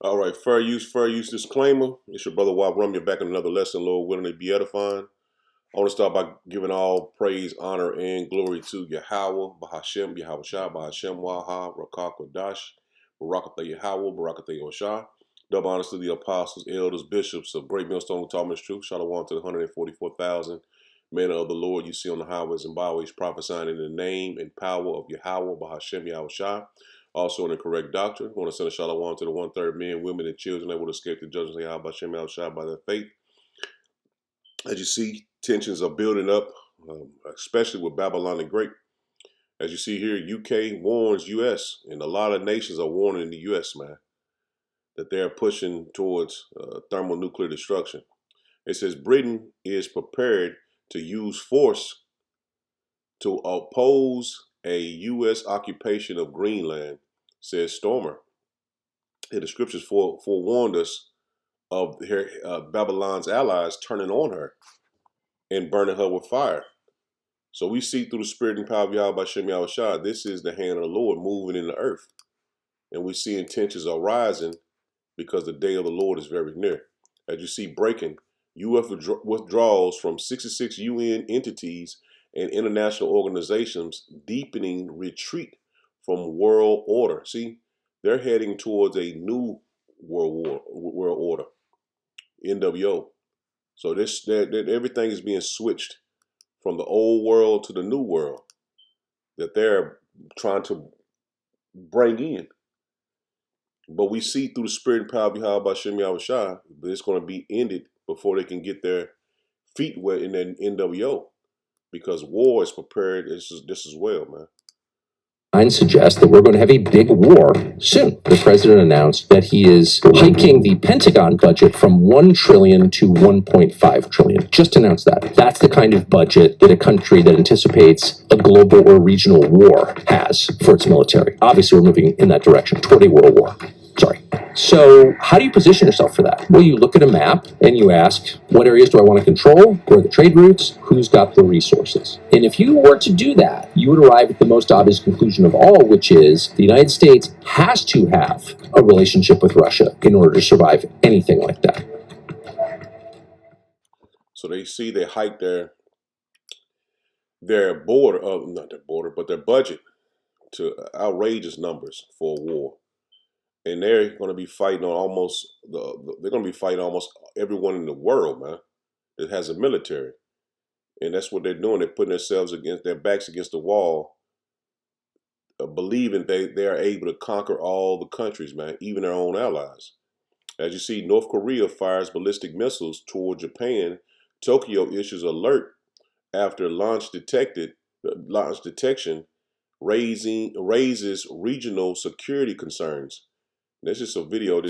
All right, fair use disclaimer. It's your brother Wab Rum. You're back in another lesson, Lord willing to be edifying. I want to start by giving all praise, honor, and glory to Yahweh, Bahashem, Yahweh Shah, Bahashem, Waha, Rakak, Wadash, Barakatha Yahweh, Barakatha Yoshah. Double honors to the apostles, elders, bishops of Great Millstone Thomas Truth. Shalom to the 144,000 men of the Lord you see on the highways and byways prophesying in the name and power of Yahweh, Bahashem, Yahweh Shah. Also in the correct doctrine. I want to send a shalom to the 1/3 men, women, and children able to escape the judgment of Yahweh, Bahashem, Yahweh Shah by their faith. As you see, tensions are building up, especially with Babylon the Great. As you see here, UK warns US, and a lot of nations are warning the US, man, that they're pushing towards thermonuclear destruction. It says Britain is prepared to use force to oppose a US occupation of Greenland, says Stormer. And the scriptures forewarned us of her, Babylon's allies turning on her and burning her with fire. So we see through the spirit and power of Yahweh by Shem Yahweh Shah, this is the hand of the Lord moving in the earth. And we see tensions are rising because the day of the Lord is very near. As you see breaking, U.S. withdrawals from 66 UN entities and international organizations, deepening retreat from world order. See, they're heading towards a new world order, NWO. So everything is being switched from the old world to the new world that they're trying to bring in. But we see through the spirit and power of Yahweh by Shem Yahweh Shah that it's going to be ended before they can get their feet wet in the NWO, because war is prepared this as well, man. Suggests that we're going to have a big war soon. The president announced that he is hiking the Pentagon budget from $1 trillion to $1.5 trillion. Just announced that. That's the kind of budget that a country that anticipates a global or regional war has for its military. Obviously, we're moving in that direction toward a world war. Sorry. So how do you position yourself for that? Well, you look at a map and you ask, what areas do I want to control? Where are the trade routes? Who's got the resources? And if you were to do that, you would arrive at the most obvious conclusion of all, which is the United States has to have a relationship with Russia in order to survive anything like that. So they see they hike their border, not their border, but their budget to outrageous numbers for a war. And they're going to be fighting on they're going to be fighting almost everyone in the world, man, that has a military. And that's what they're doing. They're putting themselves against their backs against the wall, believing they are able to conquer all the countries, man, even their own allies. As you see, North Korea fires ballistic missiles toward Japan. Tokyo issues alert after launch detection raises regional security concerns. This is a video.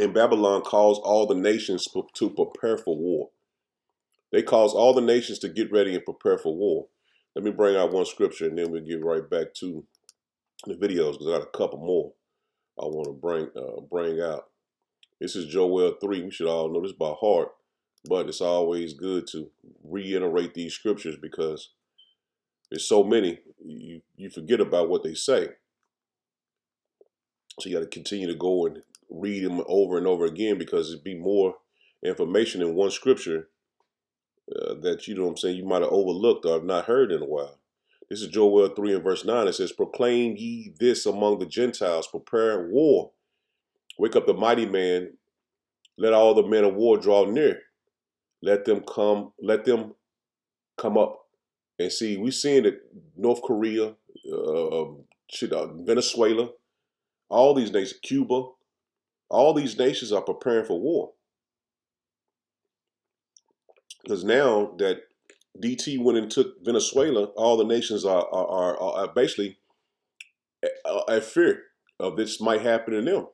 And Babylon calls all the nations to prepare for war. They cause all the nations to get ready and prepare for war. Let me bring out one scripture and then we'll get right back to the videos, because I got a couple more I want to bring out. This is Joel 3. We should all know this by heart, but it's always good to reiterate these scriptures because there's so many, you forget about what they say. So you got to continue to go and read them over and over again, because it'd be more information in one scripture that, you know what I'm saying, you might have overlooked or have not heard in a while. This is Joel 3 and verse 9. It says, proclaim ye this among the Gentiles, prepare war. Wake up the mighty man. Let all the men of war draw near. Let them come up. And see, we're seeing that North Korea, Venezuela, all these nations, Cuba, all these nations are preparing for war. Because now that DT went and took Venezuela, all the nations are basically at fear of this might happen to them.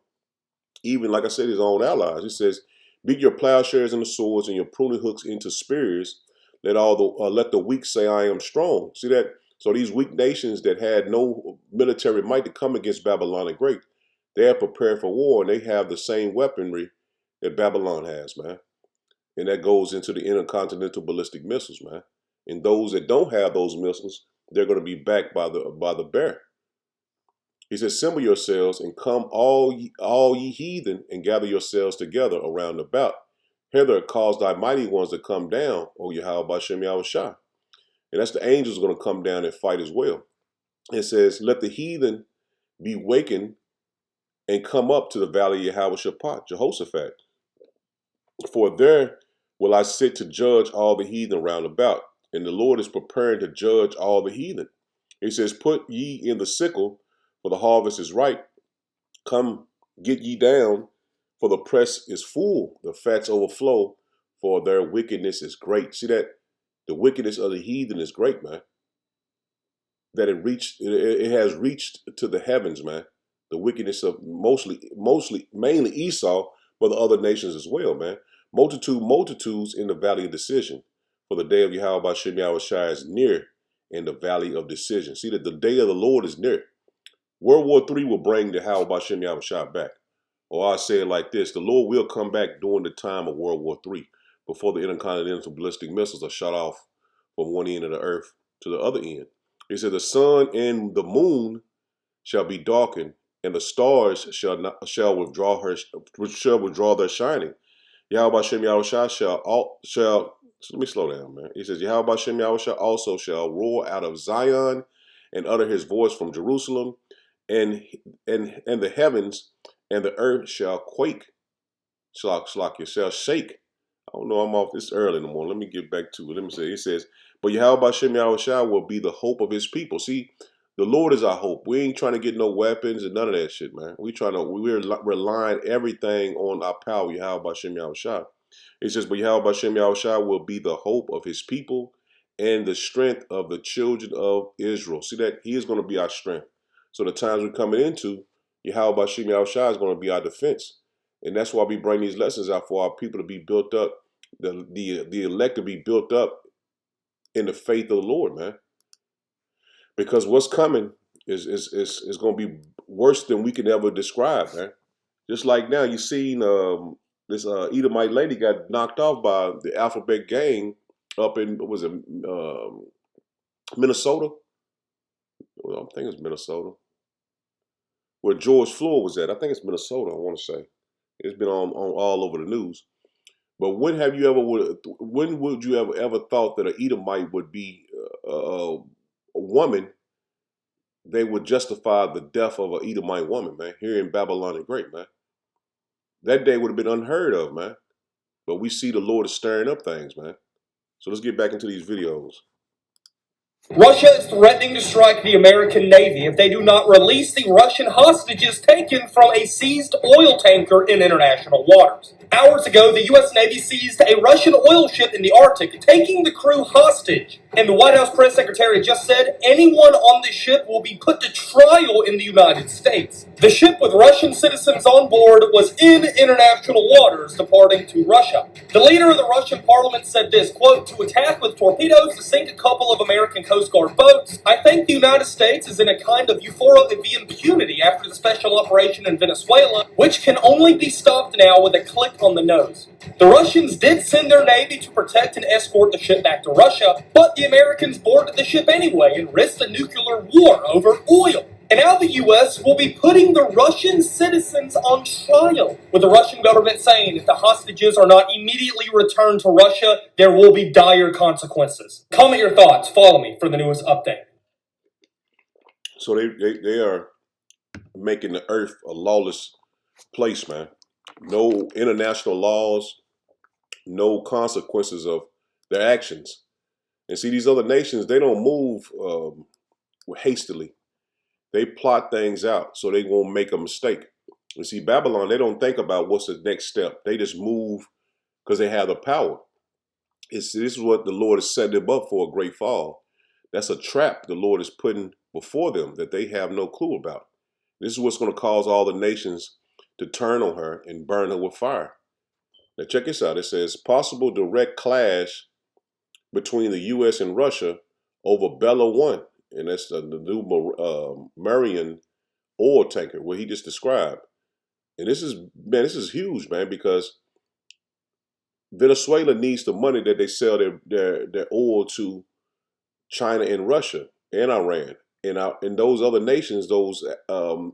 Even, like I said, his own allies. It says, beat your plowshares into swords and your pruning hooks into spears. Let the weak say, I am strong. See that? So these weak nations that had no military might to come against Babylon the Great, they are prepared for war, and they have the same weaponry that Babylon has, man. And that goes into the intercontinental ballistic missiles, man. And those that don't have those missiles, they're going to be backed by the bear. He says, assemble yourselves and come all ye heathen and gather yourselves together around about. Hither cause thy mighty ones to come down, O Yahweh Bashem Yahushua. And that's the angels going to come down and fight as well. It says, let the heathen be wakened and come up to the valley of Yahweh Shaphat, Jehoshaphat. For there will I sit to judge all the heathen round about. And the Lord is preparing to judge all the heathen. He says, put ye in the sickle, for the harvest is ripe. Come, get ye down, for the press is full, the fats overflow, for their wickedness is great. See that? The wickedness of the heathen is great, man. That it has reached to the heavens, man. The wickedness of mainly Esau, but the other nations as well, man. Multitudes in the valley of decision. For the day of Yahweh Bashem Yahushua is near in the valley of decision. See that the day of the Lord is near. World War III will bring the Yahweh Bashem Yahushua back. Or I say it like this, the Lord will come back during the time of World War III, before the intercontinental ballistic missiles are shot off from one end of the earth to the other end. He said, the sun and the moon shall be darkened, and the stars shall withdraw their shining. Yahweh Bashem Yahushua shall so let me slow down, man. He says, Yahweh Bashem Yahushua also shall roar out of Zion and utter his voice from Jerusalem, and the heavens and the earth shall quake. Shall shake. I don't know, I'm off this early in the morning. Let me get back to it. Let me say, it says, but Yahweh Bashem Yahushua will be the hope of his people. See, the Lord is our hope. We ain't trying to get no weapons and none of that shit, man. We're relying everything on our power, Yahweh Bashem Yahushua. It says, but Yahweh Bashem Yahushua will be the hope of his people and the strength of the children of Israel. See that? He is going to be our strength. So the times we're coming into, Yahweh Bashem Yahushua is going to be our defense. And that's why we bring these lessons out for our people to be built up, the elect to be built up in the faith of the Lord, man. Because what's coming is going to be worse than we can ever describe, man. Just like now, you seen this Edomite lady got knocked off by the Alphabet Gang up in, what was it, Minnesota? Well, I think it's Minnesota. Where George Floyd was at. I think it's Minnesota, I want to say. It's been on all over the news. But when would you ever thought that an Edomite would be a woman? They would justify the death of an Edomite woman, man, here in Babylon the Great, man. That day would have been unheard of, man. But we see the Lord is stirring up things, man. So let's get back into these videos. Russia is threatening to strike the American Navy if they do not release the Russian hostages taken from a seized oil tanker in international waters. Hours ago, the U.S. Navy seized a Russian oil ship in the Arctic, taking the crew hostage. And the White House press secretary just said anyone on the ship will be put to trial in the United States. The ship with Russian citizens on board was in international waters, departing to Russia. The leader of the Russian parliament said this, quote, to attack with torpedoes to sink a couple of American Coast Guard boats. I think the United States is in a kind of euphoria of impunity after the special operation in Venezuela, which can only be stopped now with a click on the nose. The Russians did send their navy to protect and escort the ship back to Russia, but the Americans boarded the ship anyway and risked a nuclear war over oil. And now the U.S. will be putting the Russian citizens on trial, with the Russian government saying if the hostages are not immediately returned to Russia, there will be dire consequences. Comment your thoughts. Follow me for the newest update. So they are making the earth a lawless place, man. No international laws, no consequences of their actions. And see, these other nations, they don't move hastily. They plot things out so they won't make a mistake. You see, Babylon, they don't think about what's the next step. They just move because they have the power. This is what the Lord is setting them up for, a great fall. That's a trap the Lord is putting before them that they have no clue about. This is what's going to cause all the nations to turn on her and burn her with fire. Now check this out. It says, possible direct clash between the U.S. and Russia over Bella 1. And that's the new Marian oil tanker, what he just described. And this is huge, man, because Venezuela needs the money that they sell their oil to China and Russia and Iran and those other nations, those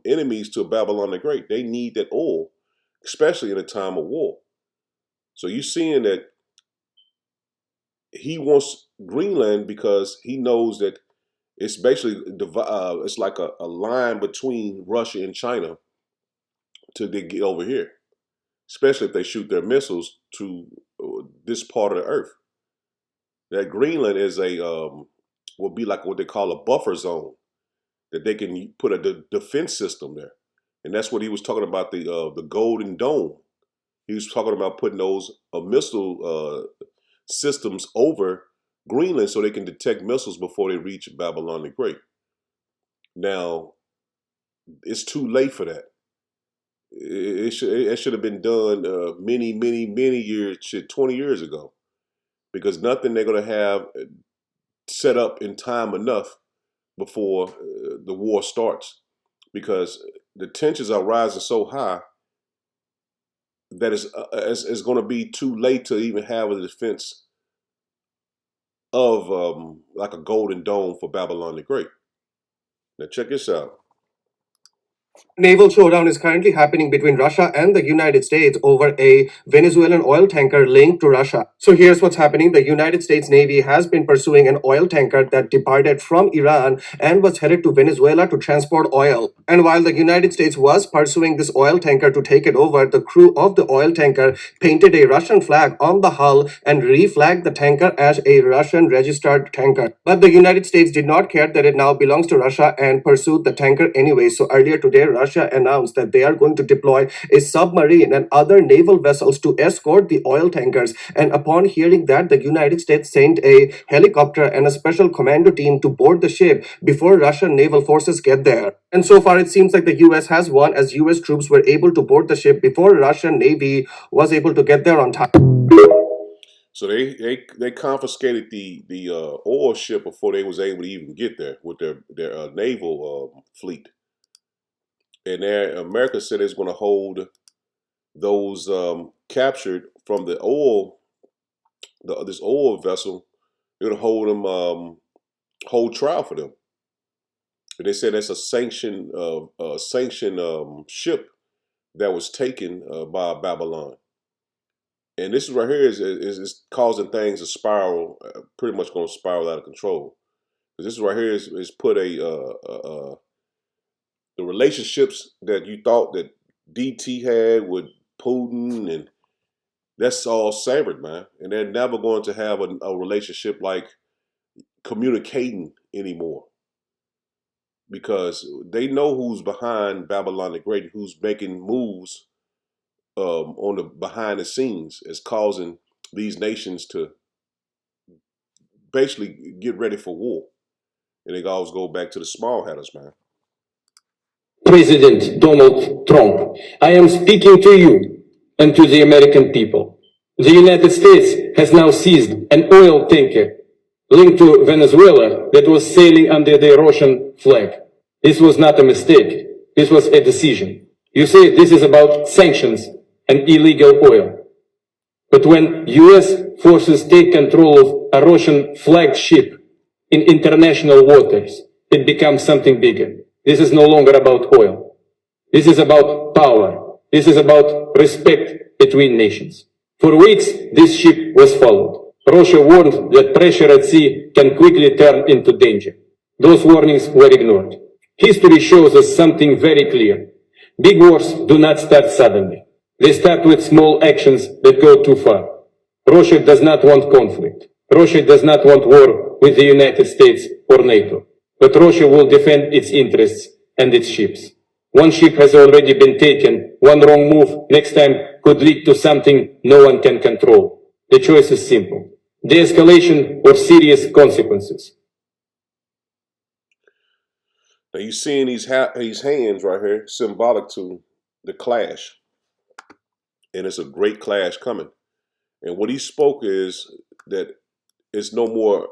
enemies to Babylon the Great. They need that oil, especially in a time of war. So you're seeing that he wants Greenland because he knows that it's basically it's like a line between Russia and China till they get over here, especially if they shoot their missiles to this part of the earth. That Greenland is will be like what they call a buffer zone that they can put a defense system there, and that's what he was talking about the Golden Dome. He was talking about putting those missile systems over Greenland so they can detect missiles before they reach Babylon the Great. Now, it's too late for that. It should have been done many years, 20 years ago, because nothing they're going to have set up in time enough before the war starts, because the tensions are rising so high that it's going to be too late to even have a defense of like a Golden Dome for Babylon the Great. Now check this out. Naval showdown is currently happening between Russia and the United States over a Venezuelan oil tanker linked to Russia. So here's what's happening. The United States Navy has been pursuing an oil tanker that departed from Iran and was headed to Venezuela to transport oil. And while the United States was pursuing this oil tanker to take it over, the crew of the oil tanker painted a Russian flag on the hull and reflagged the tanker as a Russian registered tanker. But the United States did not care that it now belongs to Russia and pursued the tanker anyway. So earlier today, Russia announced that they are going to deploy a submarine and other naval vessels to escort the oil tankers. And upon hearing that, the United States sent a helicopter and a special commando team to board the ship before Russian naval forces get there. And so far, it seems like the US has won, as US troops were able to board the ship before Russian Navy was able to get there on time. So they confiscated the oil ship before they was able to even get there with their naval fleet. And America said it's going to hold those captured from the oil, this oil vessel. They're going to hold them, hold trial for them. And they said that's a sanctioned ship that was taken by Babylon. And this right here is causing things to spiral, pretty much going to spiral out of control. This right here is put the relationships that you thought that DT had with Putin, and that's all severed, man. And they're never going to have a relationship like communicating anymore, because they know who's behind Babylon the Great, who's making moves on the behind the scenes, is causing these nations to basically get ready for war. And they always go back to the small hatters, man. President Donald Trump, I am speaking to you and to the American people. The United States has now seized an oil tanker linked to Venezuela that was sailing under the Russian flag. This was not a mistake. This was a decision. You say this is about sanctions and illegal oil. But when US forces take control of a Russian flagged ship in international waters, it becomes something bigger. This is no longer about oil. This is about power. This is about respect between nations. For weeks, this ship was followed. Russia warned that pressure at sea can quickly turn into danger. Those warnings were ignored. History shows us something very clear. Big wars do not start suddenly. They start with small actions that go too far. Russia does not want conflict. Russia does not want war with the United States or NATO. But Russia will defend its interests and its ships. One ship has already been taken. One wrong move next time could lead to something no one can control. The choice is simple: de-escalation or serious consequences. Now you seeing these hands right here, symbolic to the clash, and it's a great clash coming. And what he spoke is that it's no more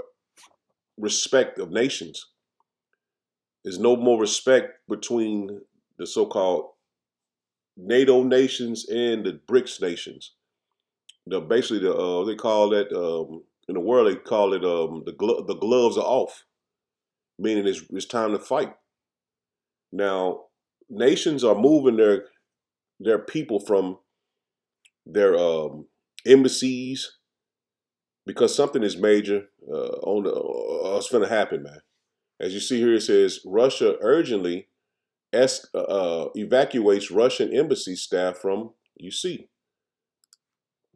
respect of nations. There's no more respect between the so-called NATO nations and the BRICS nations. basically they call that in the world they call it the gloves are off, meaning it's time to fight. Now, nations are moving their people from their embassies because something is major on the it's going to happen, man. As you see here, it says Russia urgently evacuates Russian embassy staff from UC.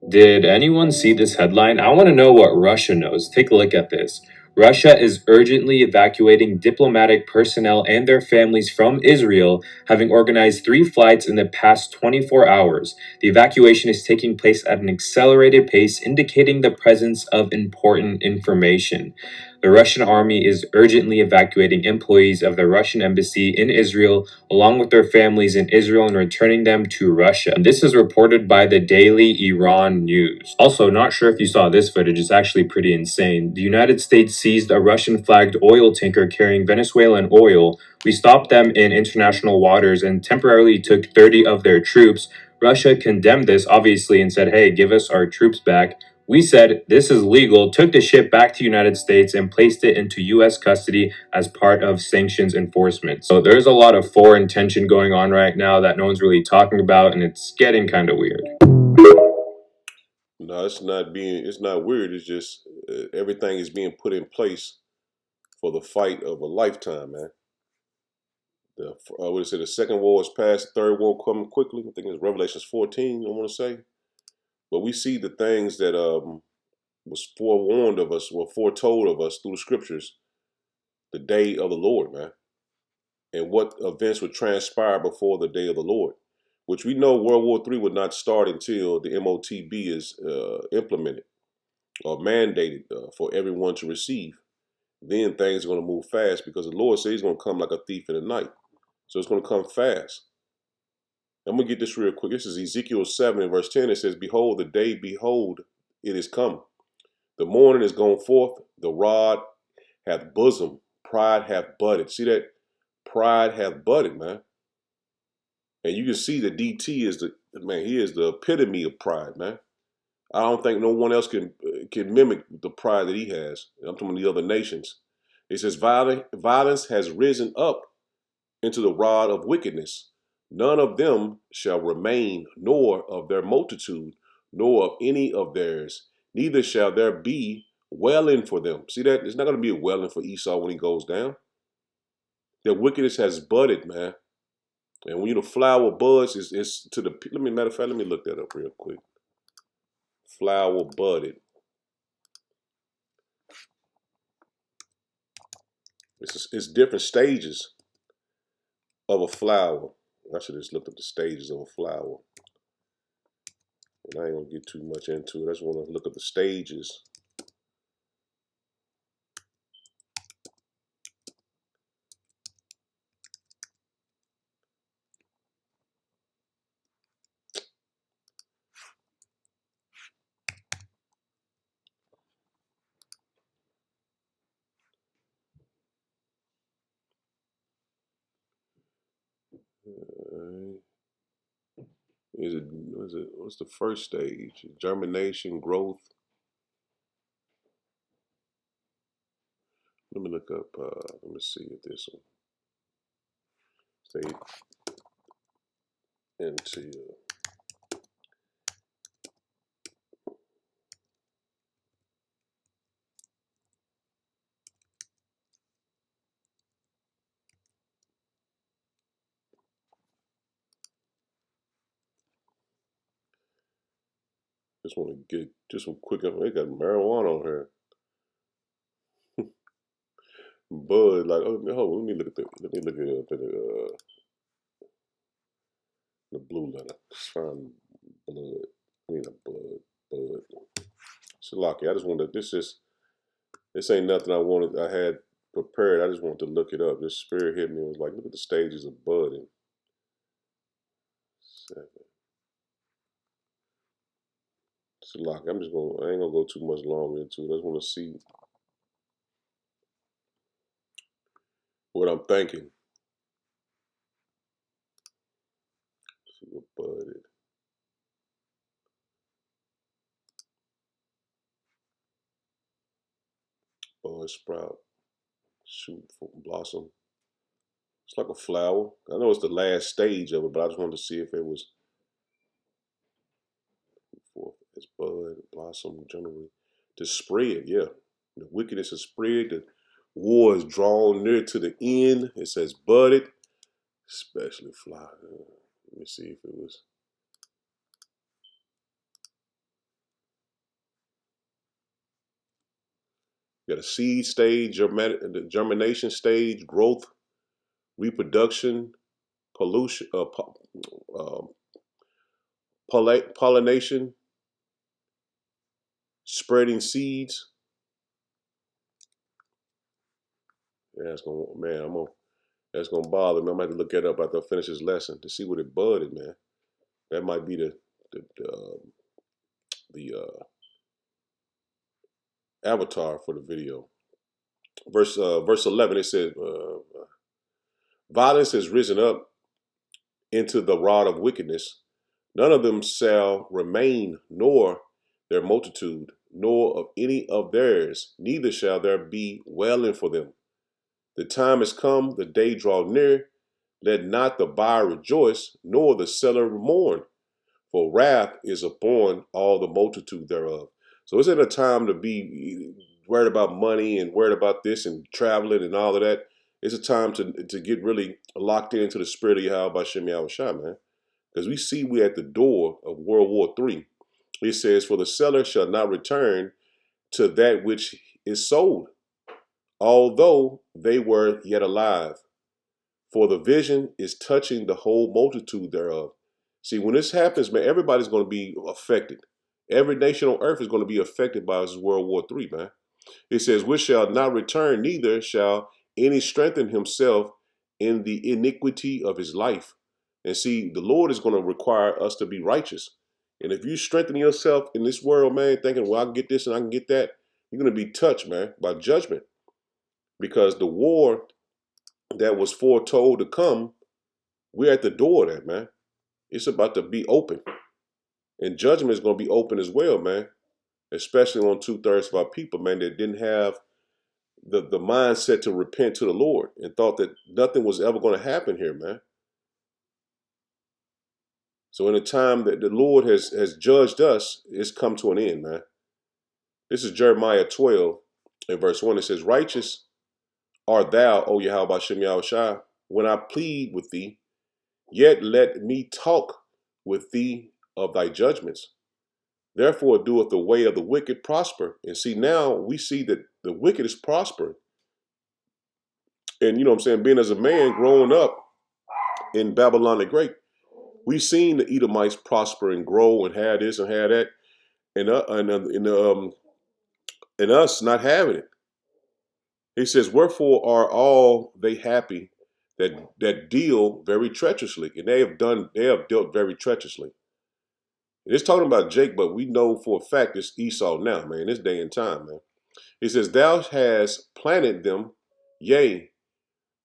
Did anyone see this headline? I want to know what Russia knows. Take a look at this. Russia is urgently evacuating diplomatic personnel and their families from Israel, having organized 3 flights in the past 24 hours. The evacuation is taking place at an accelerated pace, indicating the presence of important information. The Russian army is urgently evacuating employees of the Russian embassy in Israel, along with their families in Israel, and returning them to Russia. And this is reported by the Daily Iran News. Also, not sure if you saw this footage, it's actually pretty insane. The United States seized a Russian-flagged oil tanker carrying Venezuelan oil. We stopped them in international waters and temporarily took 30 of their troops. Russia condemned this, obviously, and said, hey, give us our troops back. We said this is legal, took the ship back to the United States and placed it into U.S. custody as part of sanctions enforcement. So there's a lot of foreign tension going on right now that no one's really talking about, and it's getting kind of weird. No, it's not weird. It's just everything is being put in place for the fight of a lifetime, man. What is it? The second war is past, the third war coming quickly. I think it's Revelations 14, I want to say. But we see the things that was forewarned of us, were foretold of us through the scriptures, the day of the Lord, man. And what events would transpire before the day of the Lord, which we know World War III would not start until the MOTB is implemented or mandated for everyone to receive. Then things are going to move fast because the Lord says he's going to come like a thief in the night. So it's going to come fast. I'm going to get this real quick. This is Ezekiel 7 and verse 10. It says, behold, the day, behold, it is come. The morning is gone forth. The rod hath bosom. Pride hath budded. See that? Pride hath budded, man. And you can see that DT is he is the epitome of pride, man. I don't think no one else can mimic the pride that he has. I'm talking about the other nations. It says, violence has risen up into the rod of wickedness. None of them shall remain, nor of their multitude, nor of any of theirs. Neither shall there be welling for them. See that? There's not going to be a welling for Esau when he goes down. Their wickedness has budded, man. And when the flower buds, it's to the, matter of fact, let me look that up real quick. Flower budded. It's different stages of a flower. I should just look up the stages of a flower. And I ain't gonna get too much into it. I just want to look at the stages. What's the first stage? Germination, growth. Let me look up, let me see if this one. Stage into, just want to get just some quick, they got marijuana on here. Bud, like, oh, hold on, let me look at the blue letter. Just find blood. I mean, bud. Shalaki, I just wanted, this ain't nothing I had prepared. I just wanted to look it up. This spirit hit me and was like, look at the stages of budding. 7. Shalaki, I ain't gonna go too much longer into it. I just want to see what I'm thinking. See what budded. bud, sprout, shoot, blossom. It's like a flower. I know it's the last stage of it, but I just wanted to see if it was it's bud, blossom, generally. To spread, yeah. The wickedness is spread. The war is drawn near to the end. It says budded, especially fly. Let me see if it was. You got a seed stage, the germination stage, growth, reproduction, pollution, pollination, spreading seeds. Yeah, that's gonna, man. That's gonna bother me. I might have to look that up after I finish this lesson to see what it budded, man. That might be the avatar for the video. Verse 11. It says, "Violence has risen up into the rod of wickedness. None of them shall remain, nor their multitude, nor of any of theirs. Neither shall there be wailing for them. The time is come, the day draw near. Let not the buyer rejoice, nor the seller mourn. For wrath is upon all the multitude thereof." So it's at a time to be worried about money and worried about this and traveling and all of that. It's a time to get really locked into the spirit of Yahweh Shem Yahushua, man. Because we see we're at the door of World War III. It says, "For the seller shall not return to that which is sold, although they were yet alive. For the vision is touching the whole multitude thereof." See, when this happens, man, everybody's going to be affected. Every nation on earth is going to be affected by this World War III, man. It says, "Which shall not return, neither shall any strengthen himself in the iniquity of his life." And see, the Lord is going to require us to be righteous. And if you strengthen yourself in this world, man, thinking, well, I can get this and I can get that, you're going to be touched, man, by judgment. Because the war that was foretold to come, we're at the door of that, man. It's about to be open. And judgment is going to be open as well, man. Especially on 2/3 of our people, man, that didn't have the mindset to repent to the Lord and thought that nothing was ever going to happen here, man. So in the time that the Lord has judged us, it's come to an end, man. This is Jeremiah 12 and verse 1. It says, "Righteous art thou, O Yahweh Shem Yahushua, when I plead with thee, yet let me talk with thee of thy judgments. Therefore doeth the way of the wicked prosper." And see, now we see that the wicked is prospering. And you know what I'm saying, being as a man growing up in Babylon the Great, we've seen the Edomites prosper and grow and have this and have that, and us not having it. He says, "Wherefore are all they happy that deal very treacherously," and they have dealt very treacherously. And it's talking about Jake, but we know for a fact it's Esau now, man. This day and time, man. He says, "Thou hast planted them, yea,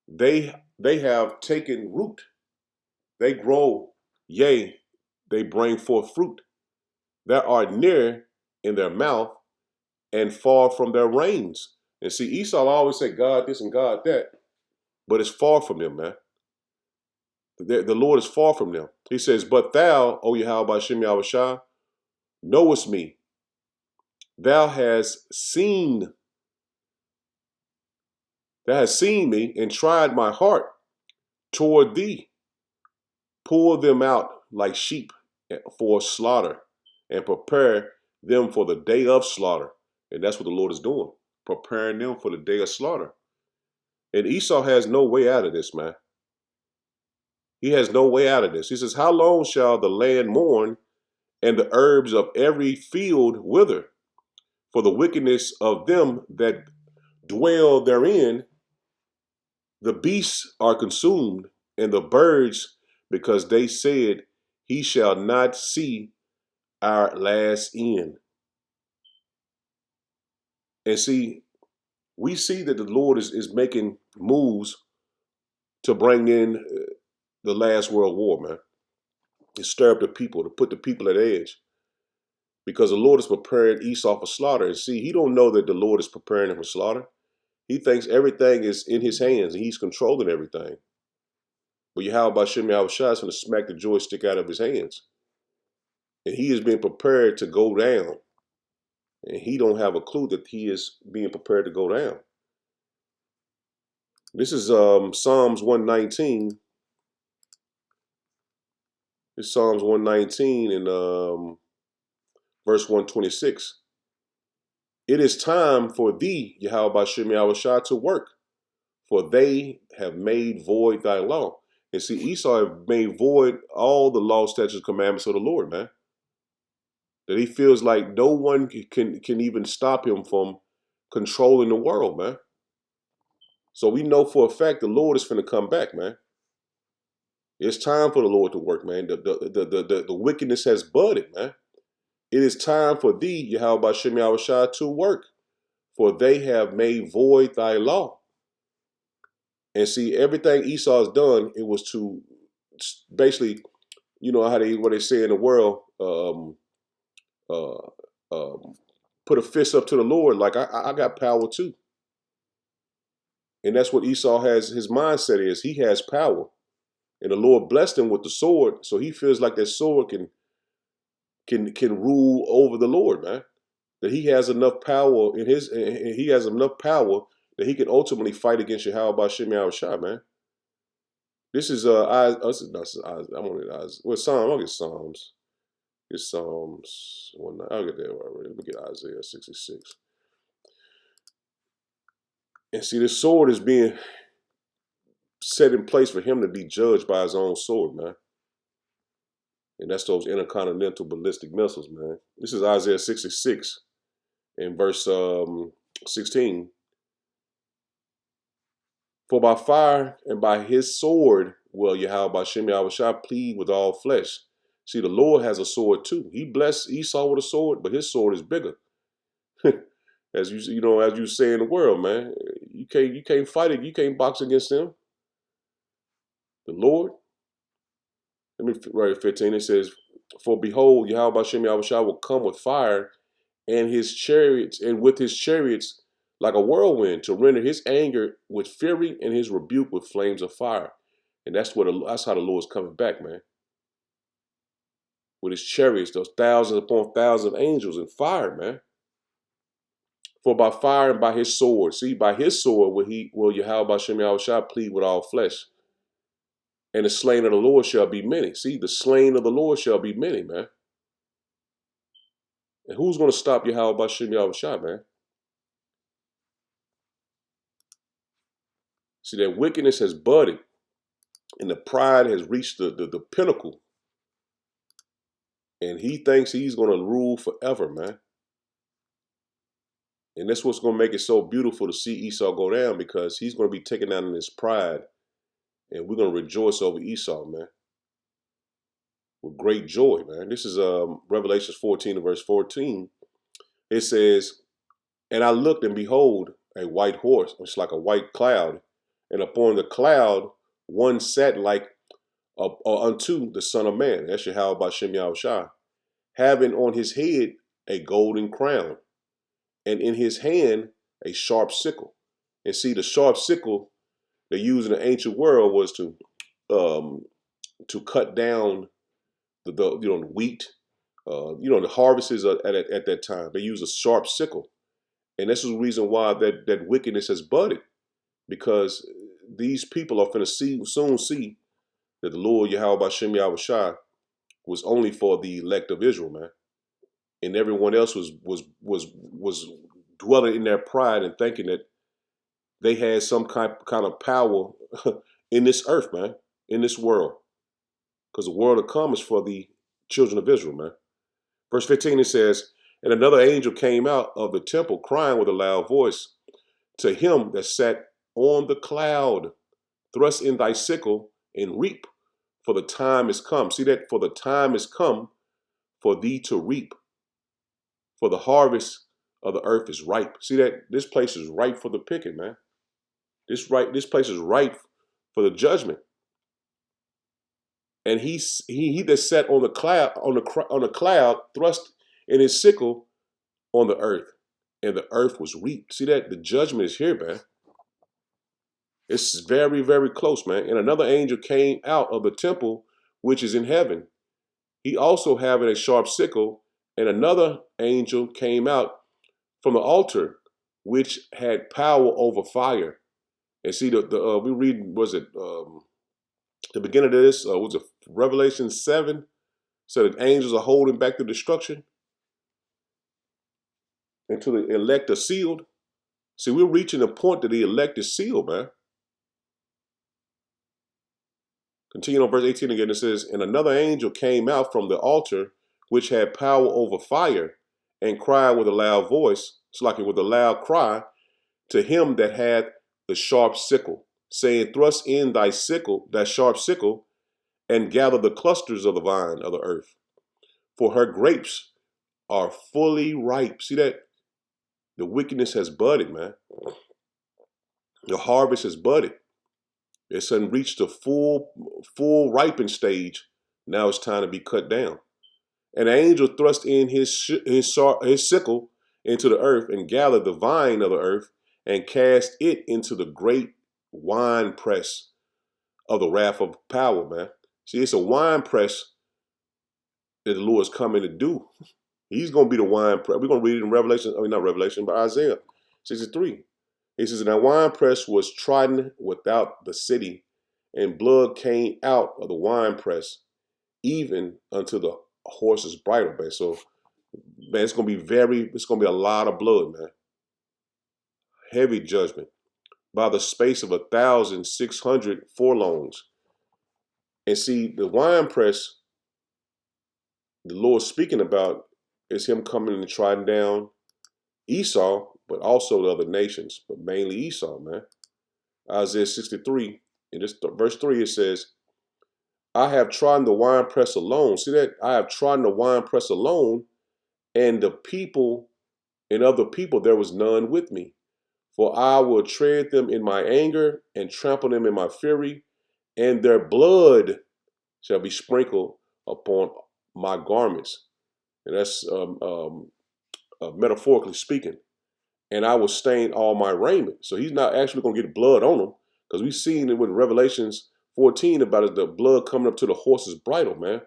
they have taken root. They grow, yea, they bring forth fruit. That are near in their mouth and far from their reigns." And see, Esau always said God this and God that, but it's far from them, man. The Lord is far from them. He says, "But thou, O Yahweh Shem Yahushua, knowest me. Thou hast seen me and tried my heart toward thee. Pull them out like sheep for slaughter and prepare them for the day of slaughter." And that's what the Lord is doing, preparing them for the day of slaughter. And Esau has no way out of this, man. He has no way out of this. He says, "How long shall the land mourn and the herbs of every field wither? For the wickedness of them that dwell therein, the beasts are consumed, and the birds, because they said, he shall not see our last end." And see, we see that the Lord is making moves to bring in the last world war, man. To stir up the people, to put the people at edge. Because the Lord is preparing Esau for slaughter. And see, he don't know that the Lord is preparing him for slaughter. He thinks everything is in his hands and he's controlling everything. But Yahweh Bashem Yahweh Shai is going to smack the joystick out of his hands. And he is being prepared to go down. And he don't have a clue that he is being prepared to go down. This is Psalms 119. It's Psalms 119 and verse 126. It is time for thee, Yahweh Bashem Yahweh Shai, to work, for they have made void thy law. And see, Esau have made void all the law, statutes, commandments of the Lord, man. That he feels like no one can even stop him from controlling the world, man. So we know for a fact the Lord is finna come back, man. It's time for the Lord to work, man. The wickedness has budded, man. It is time for thee, Yahweh Bashem Yahweh Shai, to work, for they have made void thy law. And see, everything Esau has done, it was to basically, you know how what they say in the world, put a fist up to the Lord, like I got power too. And that's what Esau has, his mindset is, he has power. And the Lord blessed him with the sword, so he feels like that sword can rule over the Lord, man. That he has enough power in his, he has enough power that he can ultimately fight against Yahweh Bashem Yahweh Shai, man. This is I'll get Psalms. It's Psalms 1. I'll get there already. Let me get Isaiah 66. And see, this sword is being set in place for him to be judged by his own sword, man. And that's those intercontinental ballistic missiles, man. This is Isaiah 66 in verse 16. For by fire and by his sword will Yahweh Bashem Yahweh Shai plead with all flesh. See, the Lord has a sword too. He blessed Esau with a sword, but his sword is bigger. As you say in the world, man, you can't fight it. You can't box against him. The Lord. Let me write 15. It says, "For behold, Yahweh Bashem Yahweh Shai will come with fire, and with his chariots like a whirlwind, to render his anger with fury and his rebuke with flames of fire." And that's how the Lord's coming back, man. With his chariots, those thousands upon thousands of angels and fire, man. For by fire and by his sword, see, by his sword will Yahweh Bashem Yahweh Shai plead with all flesh. And the slain of the Lord shall be many. See, the slain of the Lord shall be many, man. And who's going to stop Yahweh Bashem Yahweh Shai, man? See, that wickedness has budded, and the pride has reached the pinnacle. And he thinks he's going to rule forever, man. And that's what's going to make it so beautiful to see Esau go down, because he's going to be taken down in his pride. And we're going to rejoice over Esau, man, with great joy, man. This is Revelation 14 and verse 14. It says, "And I looked, and behold, a white horse, it's like a white cloud. And upon the cloud, one sat like unto the Son of Man." That's Yahweh Bashem Yahweh Shai. "Having on his head a golden crown, and in his hand a sharp sickle." And see, the sharp sickle they used in the ancient world was to cut down the wheat, the harvests at that time. They used a sharp sickle, and this is the reason why that wickedness has budded, because these people are going to soon see that the Lord Yahweh Bashem Yahweh Shai was only for the elect of Israel, man, and everyone else was dwelling in their pride and thinking that they had some kind of power in this earth, man, in this world, because the world to come is for the children of Israel, man. Verse 15, it says, "And another angel came out of the temple, crying with a loud voice to him that sat on the cloud, thrust in thy sickle and reap, for the time is come." See that? For the time is come for thee to reap, for the harvest of the earth is ripe. See that? This place is ripe for the picking, man. This place is ripe for the judgment. And he that sat on the cloud thrust in his sickle on the earth, and the earth was reaped. See that? The judgment is here, man. It's very, very close, man. And another angel came out of the temple which is in heaven, he also having a sharp sickle, and another angel came out from the altar which had power over fire. And see, we read, was it the beginning of this? Was it Revelation 7? So the angels are holding back the destruction until the elect are sealed. See, we're reaching the point that the elect is sealed, man. Continue on verse 18 again. It says, and another angel came out from the altar which had power over fire, and cried with a loud voice, it's like with a loud cry, to him that had the sharp sickle, saying, thrust in thy sickle, that sharp sickle, and gather the clusters of the vine of the earth, for her grapes are fully ripe. See that? The wickedness has budded, man. The harvest has budded. It's reached the full ripened stage. Now it's time to be cut down. An angel thrust in his sickle into the earth and gathered the vine of the earth and cast it into the great wine press of the wrath of power, man. See, it's a wine press that the Lord is coming to do. He's going to be the wine press. We're going to read it in Revelation, not Revelation, but Isaiah 63. He says, and that wine press was trodden without the city, and blood came out of the wine press, even unto the horse's bridle, man. So, man, it's going to be a lot of blood, man. Heavy judgment by the space of 1,600 furlongs. And see, the wine press the Lord speaking about is him coming and trodden down Esau, but also the other nations, but mainly Esau, man. Isaiah 63, in this verse 3, it says, I have trodden the winepress alone. See that? I have trodden the winepress alone, and the people and other people there was none with me. For I will tread them in my anger and trample them in my fury, and their blood shall be sprinkled upon my garments. And that's metaphorically speaking. And I will stain all my raiment. So he's not actually going to get blood on them, because we've seen it with Revelations 14 about it, the blood coming up to the horse's bridle, man.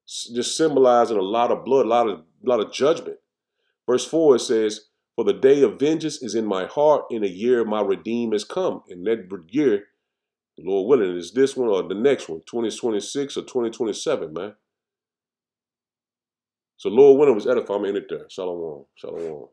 Just symbolizing a lot of blood, a lot of judgment. Verse 4, it says, for the day of vengeance is in my heart, in a year my redeem has come. And that year, Lord willing, is this one or the next one, 2026 or 2027, man. So Lord willing was edifying me in it there. Shalom. Shalom.